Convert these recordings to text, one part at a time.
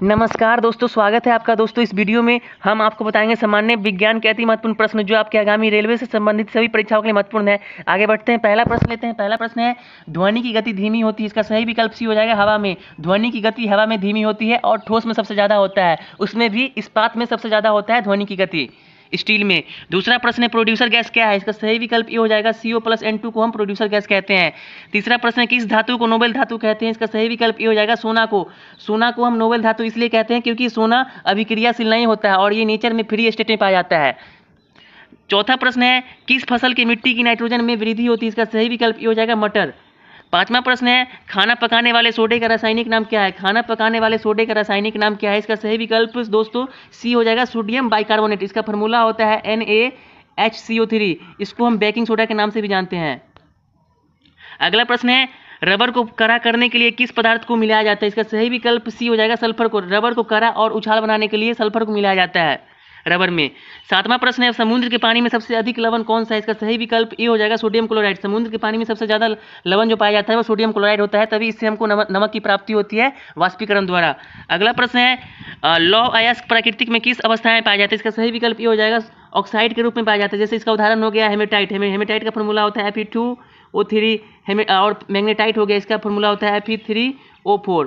नमस्कार दोस्तों, स्वागत है आपका दोस्तों। इस वीडियो में हम आपको बताएंगे सामान्य विज्ञान के अति महत्वपूर्ण प्रश्न जो आपके आगामी रेलवे से संबंधित सभी परीक्षाओं के लिए महत्वपूर्ण है। आगे बढ़ते हैं, पहला प्रश्न लेते हैं। पहला प्रश्न है, ध्वनि की गति धीमी होती है। इसका सही विकल्प सी हो जाएगा हवा में। ध्वनि की गति हवा में धीमी होती है और ठोस में सबसे ज़्यादा होता है। उसमें भी इस्पात में सबसे ज़्यादा होता है ध्वनि की गति, स्टील में। दूसरा प्रश्न है, प्रोड्यूसर गैस क्या है। इसका सही विकल्प ये हो जाएगा CO+N2 को हम प्रोड्यूसर गैस कहते हैं। तीसरा प्रश्न है, किस धातु को नोबेल धातु कहते हैं। इसका सही विकल्प ये हो जाएगा सोना को। सोना को हम नोबेल धातु इसलिए कहते हैं क्योंकि सोना अभिक्रियाशील नहीं होता है और ये नेचर में फ्री स्टेट में पाया जाता है। चौथा प्रश्न है, किस फसल की मिट्टी की नाइट्रोजन में वृद्धि होती है। इसका सही विकल्प ये हो जाएगा मटर। पांचवा प्रश्न है, खाना पकाने वाले सोडे का रासायनिक नाम क्या है। खाना पकाने वाले सोडे का रासायनिक नाम क्या है। इसका सही विकल्प दोस्तों सी हो जाएगा सोडियम बाइकार्बोनेट। इसका फार्मूला होता है NaHCO3। इसको हम बेकिंग सोडा के नाम से भी जानते हैं। अगला प्रश्न है, रबर को कड़ा करने के लिए किस पदार्थ को मिलाया जाता है। इसका सही विकल्प सी हो जाएगा सल्फर को। रबर को कड़ा और उछाल बनाने के लिए सल्फर को मिलाया जाता है रबर में। सातवां प्रश्न है, समुद्र के पानी में सबसे अधिक लवण कौन सा है। इसका सही विकल्प ए हो जाएगा सोडियम क्लोराइड। समुद्र के पानी में सबसे ज़्यादा लवण जो पाया जाता है वो सोडियम क्लोराइड होता है, तभी इससे हमको नमक की प्राप्ति होती है वाष्पीकरण द्वारा। अगला प्रश्न है, लौह अयस्क प्राकृतिक में किस अवस्था में पाया जाता है। इसका सही विकल्प ये हो जाएगा ऑक्साइड के रूप में पाया जाता है। जैसे इसका उदाहरण हो गया हेमेटाइट। हेमेटाइट का फॉर्मूला होता है Fe2O3। और मैग्नेटाइट हो गया, इसका फॉर्मूला होता है Fe3O4।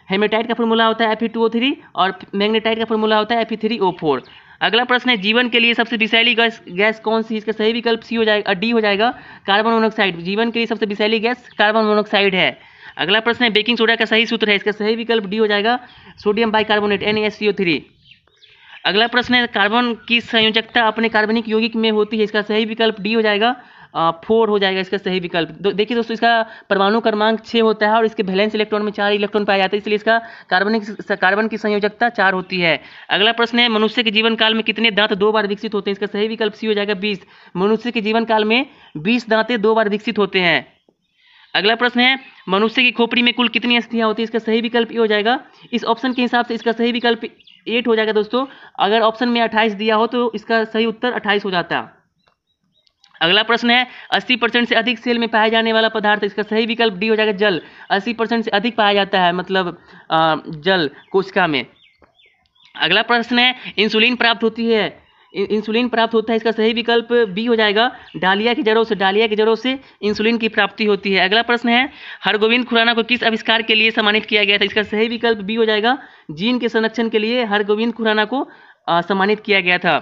हेमेटाइट का फॉर्मूला होता है Fe2O3 और मैग्नेटाइट का फॉर्मूला होता है Fe3O4। अगला प्रश्न है, जीवन के लिए सबसे विषैली गैस कौन सी। इसका सही विकल्प सी हो जाएगा, डी हो जाएगा कार्बन मोनोऑक्साइड। जीवन के लिए सबसे विषैली गैस कार्बन मोनोऑक्साइड है। अगला प्रश्न है, बेकिंग सोडा का सही सूत्र है। इसका सही विकल्प डी हो जाएगा सोडियम बाइकार्बोनेट NaCO3। अगला प्रश्न है, कार्बन की संयोजकता अपने कार्बनिक यौगिक में होती है। इसका सही विकल्प डी हो जाएगा 4 हो जाएगा इसका सही विकल्प। देखिए दोस्तों, इसका परमाणु क्रमांक 6 होता है और इसके वैलेंस इलेक्ट्रॉन में 4 इलेक्ट्रॉन पाए जाते हैं, इसलिए इसका कार्बन की संयोजकता 4 होती है। अगला प्रश्न है, मनुष्य के जीवन काल में कितने दांत 2 बार विकसित होते हैं। इसका सही विकल्प सी हो जाएगा 20। मनुष्य के जीवन काल में 20 दांतें 2 बार विकसित होते हैं। अगला प्रश्न है, मनुष्य की खोपड़ी में कुल कितनी अस्थियां होती है। इसका सही विकल्प ये हो जाएगा, इस ऑप्शन के हिसाब से इसका सही विकल्प 8 हो जाएगा दोस्तों। अगर ऑप्शन में 28 दिया हो तो इसका सही उत्तर 28 हो जाता है। अगला प्रश्न है, 80% से अधिक सेल में पाया जाने वाला पदार्थ। इसका सही विकल्प डी हो जाएगा जल। 80% से अधिक पाया जाता है मतलब जल कोशिका में। अगला प्रश्न है, इंसुलिन प्राप्त होती है। इंसुलिन प्राप्त होता है, इसका सही विकल्प बी हो जाएगा डालिया की जड़ों से। डालिया की जड़ों से इंसुलिन की प्राप्ति होती है। अगला प्रश्न है, हरगोविंद खुराना को किस आविष्कार के लिए सम्मानित किया गया था। इसका सही विकल्प बी हो जाएगा जीन के संरक्षण के लिए हरगोविंद खुराना को सम्मानित किया गया था।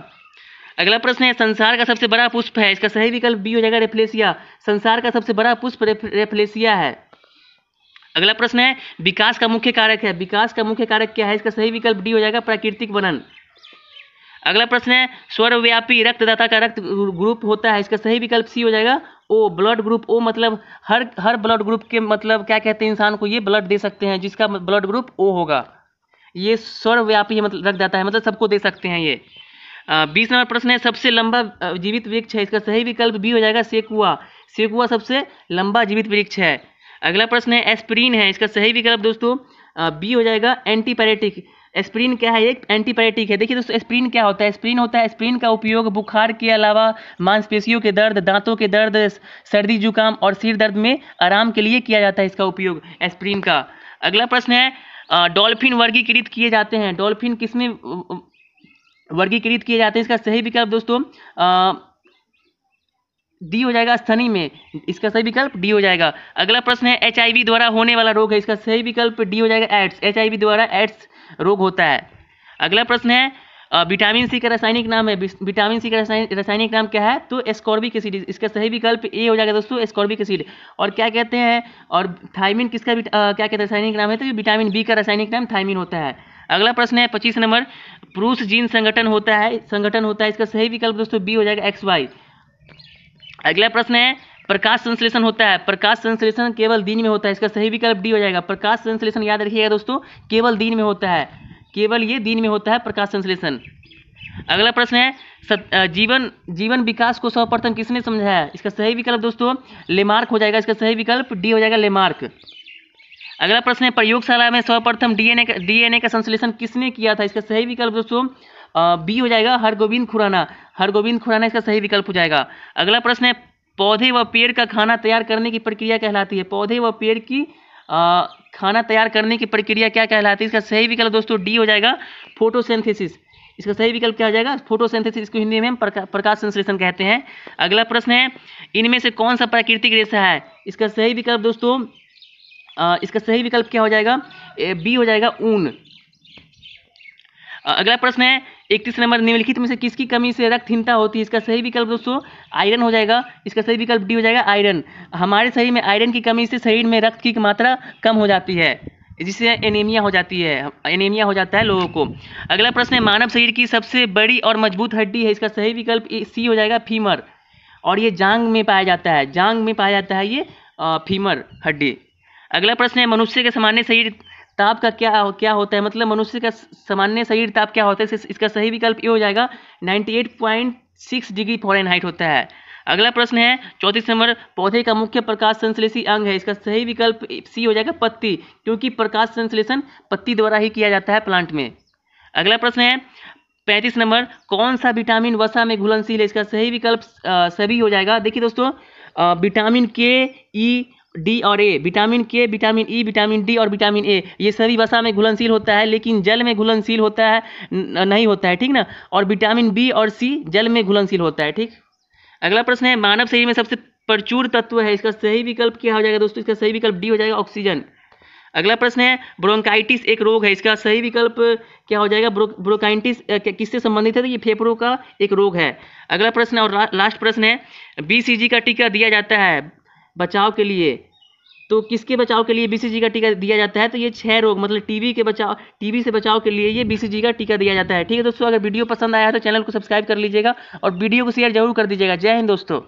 अगला प्रश्न है, संसार का सबसे बड़ा पुष्प है। इसका सही विकल्प बी हो जाएगा रेफ्लेसिया। संसार का सबसे बड़ा पुष्प रेफ्लेसिया है। अगला प्रश्न है, विकास का मुख्य कारक है। विकास का मुख्य कारक क्या है। इसका सही विकल्प डी हो जाएगा प्राकृतिक वनन। अगला प्रश्न है, सर्वव्यापी रक्तदाता का रक्त ग्रुप होता है। इसका सही विकल्प सी हो जाएगा ओ, ब्लड ग्रुप। ओ मतलब हर ब्लड ग्रुप के मतलब क्या कहते हैं, इंसान को ये ब्लड दे सकते हैं जिसका ब्लड ग्रुप ओ होगा। ये सर्वव्यापी मतलब रक्तदाता है, मतलब सबको दे सकते हैं ये। 20 नंबर प्रश्न है, सबसे लंबा जीवित वृक्ष है। इसका सही विकल्प बी हो जाएगा सेकुआ। सेकुआ सबसे लंबा जीवित वृक्ष है। अगला प्रश्न है, एस्पिरिन है। इसका सही विकल्प दोस्तों बी हो जाएगा एंटीपायरेटिक। एस्पिरिन क्या है, एक एंटीपायरेटिक है। देखिए दोस्तों, एस्पिरिन क्या होता है। एस्पिरिन होता है, एस्पिरिन का उपयोग बुखार के अलावा मांसपेशियों के दर्द, दांतों के दर्द, सर्दी जुकाम और सिर दर्द में आराम के लिए किया जाता है इसका उपयोग एस्पिरिन का। अगला प्रश्न है, डॉल्फिन वर्गीकृत किए जाते हैं। डॉल्फिन किसमें वर्गीकृत किए जाते हैं। इसका सही विकल्प दोस्तों डी हो जाएगा स्तनी में। इसका सही विकल्प डी हो जाएगा। अगला प्रश्न है, HIV द्वारा होने वाला रोग है। इसका सही विकल्प डी हो जाएगा एड्स। HIV द्वारा एड्स रोग होता है। अगला प्रश्न है, विटामिन सी का रासायनिक नाम है। विटामिन सी का रासायनिक नाम क्या है, तो एस्कॉर्बिक एसिड। इसका सही विकल्प ए हो जाएगा दोस्तों एस्कॉर्बिक एसिड। और क्या कहते हैं, और थायमिन किसका क्या कहते हैं रासायनिक नाम है, तो विटामिन बी का रासायनिक नाम थायमिन होता है। अगला प्रश्न है 25 नंबर, पुरुष जीन संगठन होता है। इसका सही विकल्प दोस्तों बी हो जाएगा XY। अगला प्रश्न है, प्रकाश संश्लेषण होता है। प्रकाश संश्लेषण केवल दिन में होता है। इसका सही विकल्प डी हो जाएगा। प्रकाश संश्लेषण याद रखिएगा दोस्तों केवल दिन में होता है। केवल ये दिन में होता है प्रकाश संश्लेषण। अगला प्रश्न है, जीवन विकास को सर्वप्रथम किसने समझाया। इसका सही विकल्प दोस्तों लेमार्क हो जाएगा। इसका सही विकल्प डी हो जाएगा लेमार्क। अगला प्रश्न है, प्रयोगशाला में सर्वप्रथम DNA का संश्लेषण किसने किया था। इसका सही विकल्प दोस्तों बी हो जाएगा हरगोविंद खुराना। हरगोविंद खुराना इसका सही विकल्प हो जाएगा। अगला प्रश्न है, पौधे व पेड़ का खाना तैयार करने की प्रक्रिया कहलाती है। पौधे व पेड़ की खाना तैयार करने की प्रक्रिया क्या कहलाती है? इसका सही विकल्प दोस्तों डी हो जाएगा, फोटोसिंथेसिस। इसका सही विकल्प क्या हो जाएगा? फोटोसिंथेसिस। इसको हिंदी में हम प्रकाश संश्लेषण कहते हैं। अगला प्रश्न है, इनमें से कौन सा प्राकृतिक रेशा है? इसका सही विकल्प दोस्तों इसका सही विकल्प क्या हो जाएगा? बी हो जाएगा, ऊन। अगला प्रश्न है, 31 नंबर, निम्नलिखित में से किसकी कमी से रक्तहीनता होती है? इसका सही विकल्प दोस्तों आयरन हो जाएगा। इसका सही विकल्प डी हो जाएगा, आयरन। हमारे शरीर में आयरन की कमी से शरीर में रक्त की मात्रा कम हो जाती है, जिससे एनीमिया हो जाती है, एनीमिया हो जाता है लोगों को। अगला प्रश्न है, मानव शरीर की सबसे बड़ी और मजबूत हड्डी है? इसका सही विकल्प सी हो जाएगा, फीमर। और ये जांग में पाया जाता है, जांग में पाया जाता है ये फीमर हड्डी। अगला प्रश्न है, मनुष्य के सामान्य शरीर ताप का क्या होता है? मतलब मनुष्य का सामान्य शरीर ताप क्या होता है? इसका सही विकल्प ये हो जाएगा, 98.6 डिग्री फ़ारेनहाइट होता है। अगला प्रश्न है 34 नंबर, पौधे का मुख्य प्रकाश संश्लेषी अंग है? इसका सही विकल्प सी हो जाएगा, पत्ती, क्योंकि प्रकाश संश्लेषण पत्ती द्वारा ही किया जाता है प्लांट में। अगला प्रश्न है 35 नंबर, कौन सा विटामिन वसा में घुलनशील है? इसका सही विकल्प सभी हो जाएगा। देखिए दोस्तों, विटामिन के, ई, डी और ए, विटामिन के, विटामिन ई, विटामिन डी और विटामिन ए, ये सभी वसा में घुलनशील होता है, लेकिन जल में घुलनशील होता है नहीं होता है, ठीक ना। और विटामिन बी और सी जल में घुलनशील होता है, ठीक। अगला प्रश्न है, मानव शरीर में सबसे प्रचुर तत्व है? इसका सही विकल्प क्या हो जाएगा दोस्तों? इसका सही विकल्प डी हो जाएगा, ऑक्सीजन। अगला प्रश्न है, ब्रोंकाइटिस एक रोग है? इसका सही विकल्प क्या हो जाएगा? ब्रोंकाइटिस किससे संबंधित है? तो ये फेफड़ों का एक रोग है। अगला प्रश्न और लास्ट प्रश्न है, BCG का टीका दिया जाता है बचाव के लिए, तो किसके बचाव के लिए BCG का टीका दिया जाता है? तो ये 6 रोग, मतलब टीबी से बचाव के लिए ये BCG का टीका दिया जाता है, ठीक है दोस्तों। अगर वीडियो पसंद आया है तो चैनल को सब्सक्राइब कर लीजिएगा और वीडियो को शेयर जरूर कर दीजिएगा। जय हिंद दोस्तों।